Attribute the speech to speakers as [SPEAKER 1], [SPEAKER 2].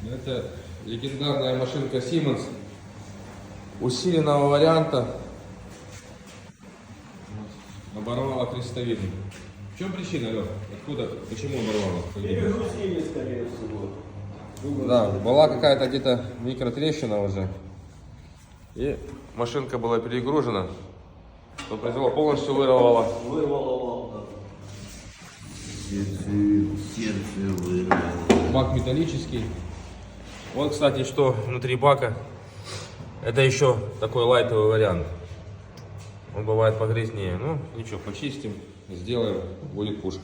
[SPEAKER 1] Это легендарная машинка Siemens усиленного варианта. Оборвала крестовину. В чем причина, Лёх? Откуда? Почему оборвала?
[SPEAKER 2] Перегрузили, скорее всего.
[SPEAKER 1] Да, была какая-то где-то микротрещина уже. И машинка была перегружена. Что произвело? Полностью вырвала.
[SPEAKER 2] Вырвало волна.
[SPEAKER 3] Сердце вырвало.
[SPEAKER 1] Бак металлический. Вот, кстати, что внутри бака. Это еще такой лайтовый вариант. Он бывает погрязнее. Ну, ничего, почистим, сделаем, будет пушка.